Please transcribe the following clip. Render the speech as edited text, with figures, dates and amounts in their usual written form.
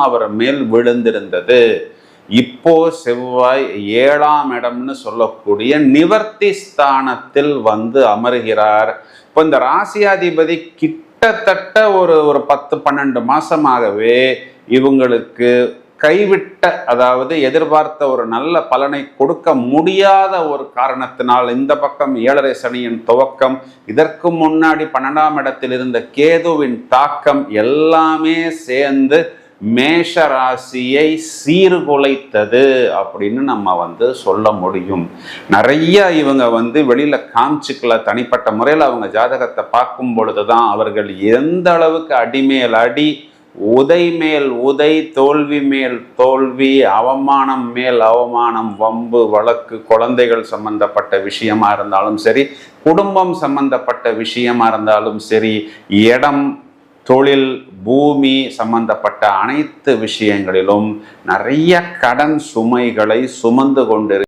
அவர் மேல் விழுந்திருந்தது. இப்போ செவ்வாய் 7ஆம் இடம்னு சொல்லக்கூடிய நிவர்த்தி ஸ்தானத்தில் வந்து அமர்கிறார். இப்போ இந்த ராசியாதிபதி கிட்டத்தட்ட ஒரு 10-12 மாசமாகவே இவங்களுக்கு கைவிட்ட, அதாவது எதிர்பார்த்த ஒரு நல்ல பலனை கொடுக்க முடியாத ஒரு காரணத்தினால் இந்த பக்கம் 7.5 சனியின் துவக்கம், இதற்கு முன்னாடி 12ஆம் இடத்தில் இருந்த கேதுவின் தாக்கம் எல்லாமே சேர்ந்து மேஷ ராசியை சீர்குலைத்தது அப்படின்னு நம்ம வந்து சொல்ல முடியும். நிறைய இவங்க வந்து வெளியில காமிச்சுக்கல. தனிப்பட்ட முறையில் அவங்க ஜாதகத்தை பார்க்கும் பொழுதுதான் அவர்கள் எந்த அளவுக்கு அடிமேல் அடி, உதை மேல் உதை, தோல்வி மேல் தோல்வி, அவமானம் மேல் அவமானம், வம்பு வழக்கு, குழந்தைகள் சம்பந்தப்பட்ட விஷயமா இருந்தாலும் சரி, குடும்பம் சம்பந்தப்பட்ட விஷயமா இருந்தாலும் சரி, இடம், தொழில், பூமி சம்பந்தப்பட்ட அனைத்து விஷயங்களிலும் நிறைய கடன் சுமைகளை சுமந்து கொண்டிருக்கிறார்.